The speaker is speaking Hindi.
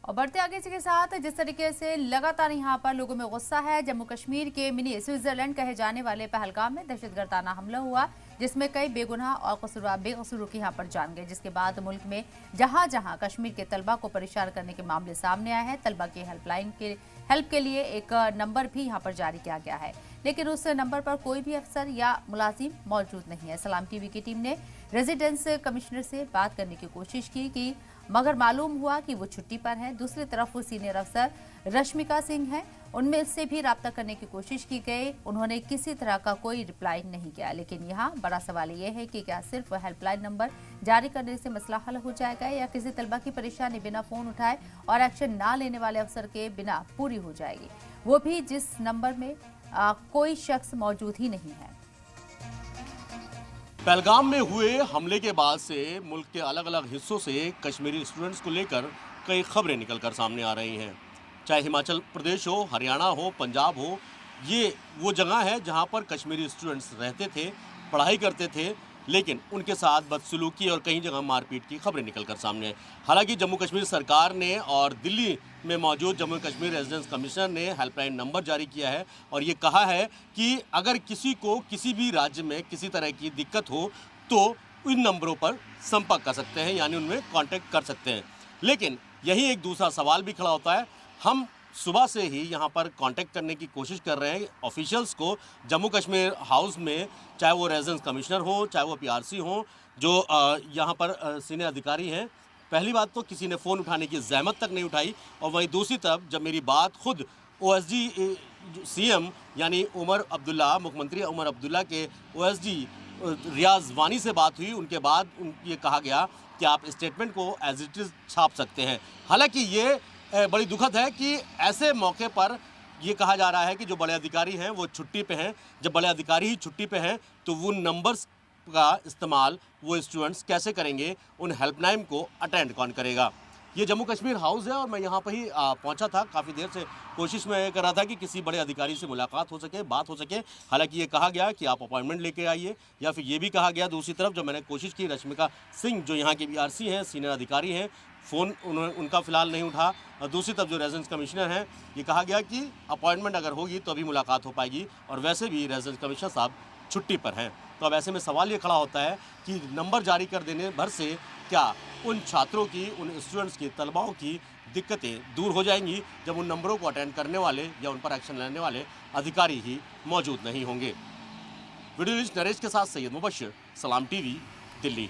और बढ़ते आगे के साथ जिस तरीके से लगातार यहाँ पर लोगों में गुस्सा है, जम्मू कश्मीर के मिनी स्विट्जरलैंड कहे जाने वाले पहलगाम में दहशतगर्दाना हमला हुआ जिसमें कई बेगुनाह और कसूरवार बेकसूरों की यहाँ पर जान गए, जिसके बाद मुल्क में जहां जहां कश्मीर के तलबा को परेशान करने के मामले सामने आए हैं, तलबा की हेल्पलाइन के हेल्प के लिए एक नंबर भी यहाँ पर जारी किया गया है, लेकिन उस नंबर पर कोई भी अफसर या मुलाजिम मौजूद नहीं है। सलाम टीवी की टीम ने रेजिडेंस कमिश्नर से बात करने की कोशिश की मगर मालूम हुआ कि वो छुट्टी पर है। दूसरी तरफ वो सीनियर अफसर रश्मिका सिंह हैं, उनमें से भी राब्ता करने की कोशिश की गई, उन्होंने किसी तरह का कोई रिप्लाई नहीं किया। लेकिन यहाँ बड़ा सवाल ये है कि क्या सिर्फ हेल्पलाइन नंबर जारी करने से मसला हल हो जाएगा या किसी तलबा की परेशानी बिना फोन उठाए और एक्शन ना लेने वाले अफसर के बिना पूरी हो जाएगी, वो भी जिस नंबर में कोई शख्स मौजूद ही नहीं है। पहलगाम में हुए हमले के बाद से मुल्क के अलग अलग हिस्सों से कश्मीरी स्टूडेंट्स को लेकर कई खबरें निकलकर सामने आ रही हैं। चाहे हिमाचल प्रदेश हो, हरियाणा हो, पंजाब हो, ये वो जगह है जहां पर कश्मीरी स्टूडेंट्स रहते थे, पढ़ाई करते थे, लेकिन उनके साथ बदसलूकी और कई जगह मारपीट की खबरें निकलकर सामने हैं। हालांकि जम्मू कश्मीर सरकार ने और दिल्ली में मौजूद जम्मू कश्मीर रेजिडेंस कमिश्नर ने हेल्पलाइन नंबर जारी किया है और ये कहा है कि अगर किसी को किसी भी राज्य में किसी तरह की दिक्कत हो तो इन नंबरों पर संपर्क कर सकते हैं, यानी उनमें कांटेक्ट कर सकते हैं। लेकिन यही एक दूसरा सवाल भी खड़ा होता है। हम सुबह से ही यहाँ पर कांटेक्ट करने की कोशिश कर रहे हैं ऑफिशियल्स को जम्मू कश्मीर हाउस में, चाहे वो रेजिडेंस कमिश्नर हो, चाहे वो पीआरसी हो, जो यहाँ पर सीनियर अधिकारी हैं। पहली बात तो किसी ने फ़ोन उठाने की ज़हमत तक नहीं उठाई, और वहीं दूसरी तरफ जब मेरी बात खुद ओएसडी सीएम यानी उमर अब्दुल्ला, मुख्यमंत्री उमर अब्दुल्ला के ओएसडी रियाज वानी से बात हुई, उनके बाद ये कहा गया कि आप स्टेटमेंट को एज इट इज़ छाप सकते हैं। हालांकि ये बड़ी दुखद है कि ऐसे मौके पर ये कहा जा रहा है कि जो बड़े अधिकारी हैं वो छुट्टी पे हैं। जब बड़े अधिकारी ही छुट्टी पे हैं तो वो नंबर्स का इस्तेमाल वो स्टूडेंट्स कैसे करेंगे, उन हेल्पलाइन को अटेंड कौन करेगा। ये जम्मू कश्मीर हाउस है और मैं यहाँ पर ही पहुँचा था। काफ़ी देर से कोशिश मैं कर रहा था कि किसी बड़े अधिकारी से मुलाकात हो सके, बात हो सके। हालांकि ये कहा गया कि आप अपॉइंटमेंट लेके आइए, या फिर ये भी कहा गया दूसरी तरफ जब मैंने कोशिश की, रश्मिका सिंह जो यहाँ के पीआरसी हैं, सीनियर अधिकारी हैं, फ़ोन उनका फ़िलहाल नहीं उठा। और दूसरी तरफ जो रेजिडेंस कमिश्नर हैं, ये कहा गया कि अपॉइंटमेंट अगर होगी तो अभी मुलाकात हो पाएगी, और वैसे भी रेजिडेंस कमिश्नर साहब छुट्टी पर हैं। तो अब ऐसे में सवाल ये खड़ा होता है कि नंबर जारी कर देने भर से क्या उन छात्रों की, उन स्टूडेंट्स की, तलबाओं की दिक्कतें दूर हो जाएंगी जब उन नंबरों को अटेंड करने वाले या उन पर एक्शन लेने वाले अधिकारी ही मौजूद नहीं होंगे। वीडियो जर्नलिस्ट नरेश के साथ सैयद मुबश्शिर, सलाम टीवी, दिल्ली।